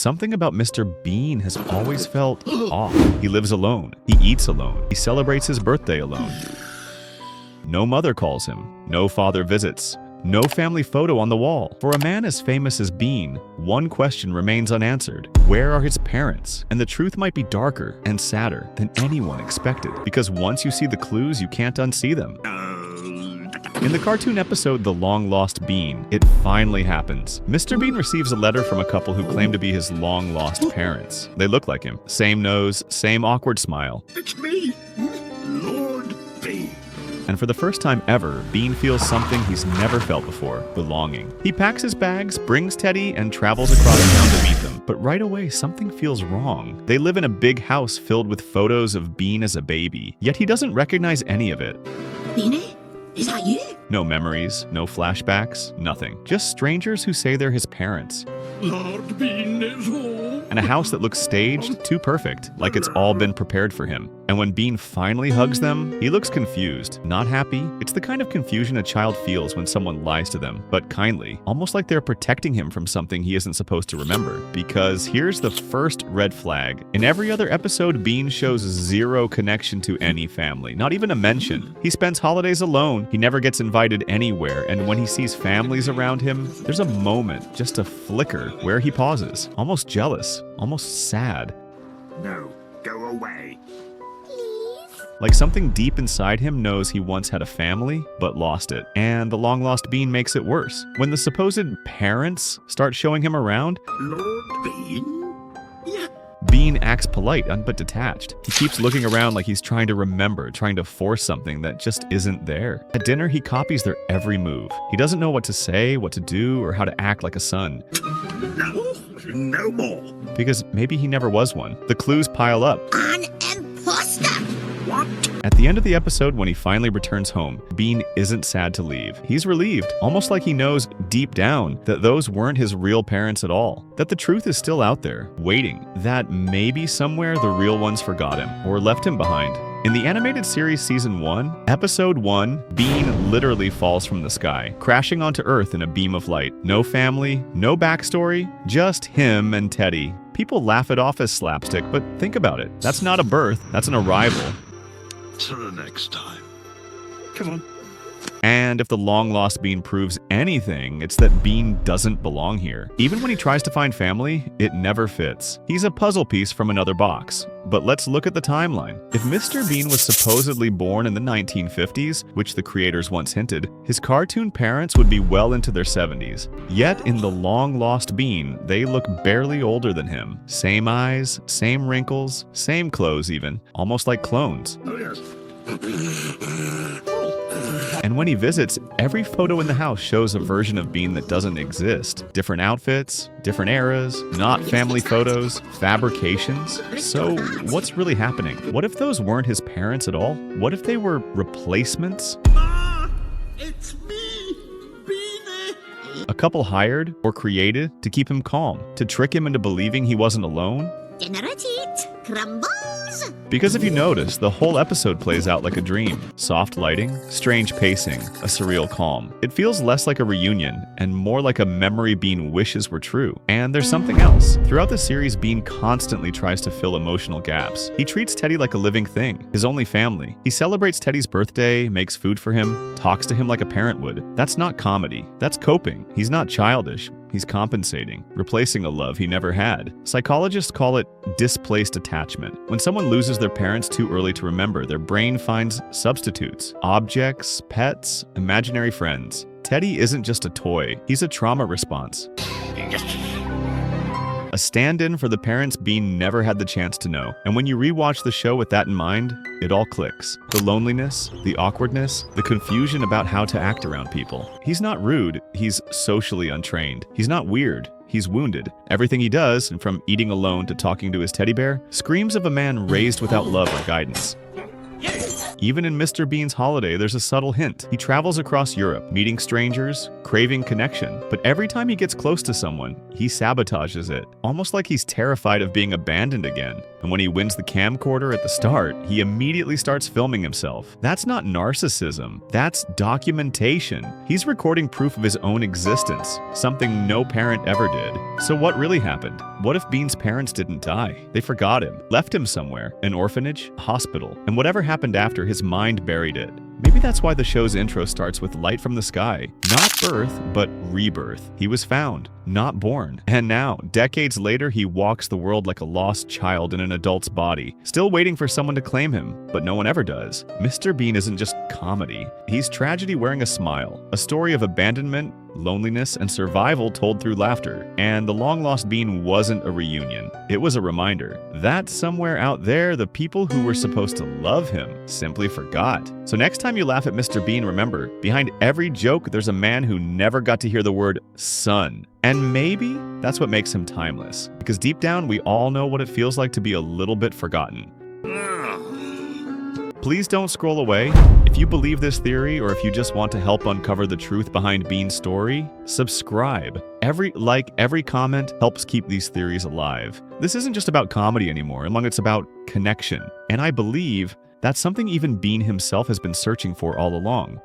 Something about Mr. Bean has always felt off. He lives alone. He eats alone. He celebrates his birthday alone. No mother calls him. No father visits. No family photo on the wall. For a man as famous as Bean, one question remains unanswered. Where are his parents? And the truth might be darker and sadder than anyone expected, because once you see the clues, you can't unsee them. In the cartoon episode The Long Lost Bean, it finally happens. Mr. Bean receives a letter from a couple who claim to be his long-lost parents. They look like him. Same nose, same awkward smile. It's me, Lord Bean. And for the first time ever, Bean feels something he's never felt before: belonging. He packs his bags, brings Teddy, and travels across town to meet them. But right away, something feels wrong. They live in a big house filled with photos of Bean as a baby, yet he doesn't recognize any of it. Beanie? Is that you? No memories, no flashbacks, nothing. Just strangers who say they're his parents. Lord Bean is home. And a house that looks staged, too perfect, like it's all been prepared for him. And when Bean finally hugs them, he looks confused, not happy. It's the kind of confusion a child feels when someone lies to them, but kindly, almost like they're protecting him from something he isn't supposed to remember. Because here's the first red flag. In every other episode, Bean shows zero connection to any family, not even a mention. He spends holidays alone, he never gets invited anywhere, and when he sees families around him, there's a moment, just a flicker, where he pauses, almost jealous, almost sad. No, go away. Like something deep inside him knows he once had a family, but lost it. And the long-lost Bean makes it worse. When the supposed parents start showing him around, Lord Bean? Yeah. Bean acts polite but detached. He keeps looking around like he's trying to remember, trying to force something that just isn't there. At dinner, he copies their every move. He doesn't know what to say, what to do, or how to act like a son. No more. Because maybe he never was one. The clues pile up. An imposter! What? At the end of the episode, when he finally returns home, Bean isn't sad to leave. He's relieved, almost like he knows deep down that those weren't his real parents at all. That the truth is still out there, waiting. That maybe somewhere the real ones forgot him, or left him behind. In the animated series Season 1, Episode 1, Bean literally falls from the sky, crashing onto Earth in a beam of light. No family, no backstory, just him and Teddy. People laugh it off as slapstick, but think about it. That's not a birth, that's an arrival. Till the next time. Come on. And if the long-lost Bean proves anything, it's that Bean doesn't belong here. Even when he tries to find family, it never fits. He's a puzzle piece from another box. But let's look at the timeline. If Mr. Bean was supposedly born in the 1950s, which the creators once hinted, his cartoon parents would be well into their 70s. Yet in the long-lost Bean, they look barely older than him. Same eyes, same wrinkles, same clothes even, almost like clones. Oh, yes. And when he visits, every photo in the house shows a version of Bean that doesn't exist. Different outfits, different eras, not family photos, fabrications. So what's really happening? What if those weren't his parents at all? What if they were replacements? Ma! It's me, Beanie! A couple hired or created to keep him calm, to trick him into believing he wasn't alone? Dinner at eight. Crumbles! Because if you notice, the whole episode plays out like a dream. Soft lighting, strange pacing, a surreal calm. It feels less like a reunion and more like a memory Bean wishes were true. And there's something else. Throughout the series, Bean constantly tries to fill emotional gaps. He treats Teddy like a living thing, his only family. He celebrates Teddy's birthday, makes food for him, talks to him like a parent would. That's not comedy. That's coping. He's not childish. He's compensating, replacing a love he never had. Psychologists call it displaced attachment. When someone loses their parents too early to remember, their brain finds substitutes, objects, pets, imaginary friends. Teddy isn't just a toy, he's a trauma response. A stand-in for the parents Bean never had the chance to know. And when you rewatch the show with that in mind, it all clicks. The loneliness, the awkwardness, the confusion about how to act around people. He's not rude, he's socially untrained. He's not weird, he's wounded. Everything he does, and from eating alone to talking to his teddy bear, screams of a man raised without love or guidance. Even in Mr. Bean's holiday, there's a subtle hint. He travels across Europe, meeting strangers, craving connection. But every time he gets close to someone, he sabotages it, almost like he's terrified of being abandoned again. And when he wins the camcorder at the start, he immediately starts filming himself. That's not narcissism, that's documentation. He's recording proof of his own existence, something no parent ever did. So what really happened? What if Bean's parents didn't die? They forgot him, left him somewhere, an orphanage, hospital, and whatever happened after, his mind buried it. Maybe that's why the show's intro starts with light from the sky. Not birth, but rebirth. He was found, not born. And now, decades later, he walks the world like a lost child in an adult's body, still waiting for someone to claim him, but no one ever does. Mr. Bean isn't just comedy. He's tragedy wearing a smile, a story of abandonment, loneliness, and survival told through laughter. And the long-lost Bean wasn't a reunion. It was a reminder that somewhere out there, the people who were supposed to love him simply forgot. So next time you laugh at Mr. Bean, remember, behind every joke, there's a man who never got to hear the word son. And maybe that's what makes him timeless. Because deep down, we all know what it feels like to be a little bit forgotten. Please don't scroll away. If you believe this theory, or if you just want to help uncover the truth behind Bean's story, subscribe. Every like, every comment helps keep these theories alive. This isn't just about comedy anymore, as long as it's about connection. And I believe that's something even Bean himself has been searching for all along.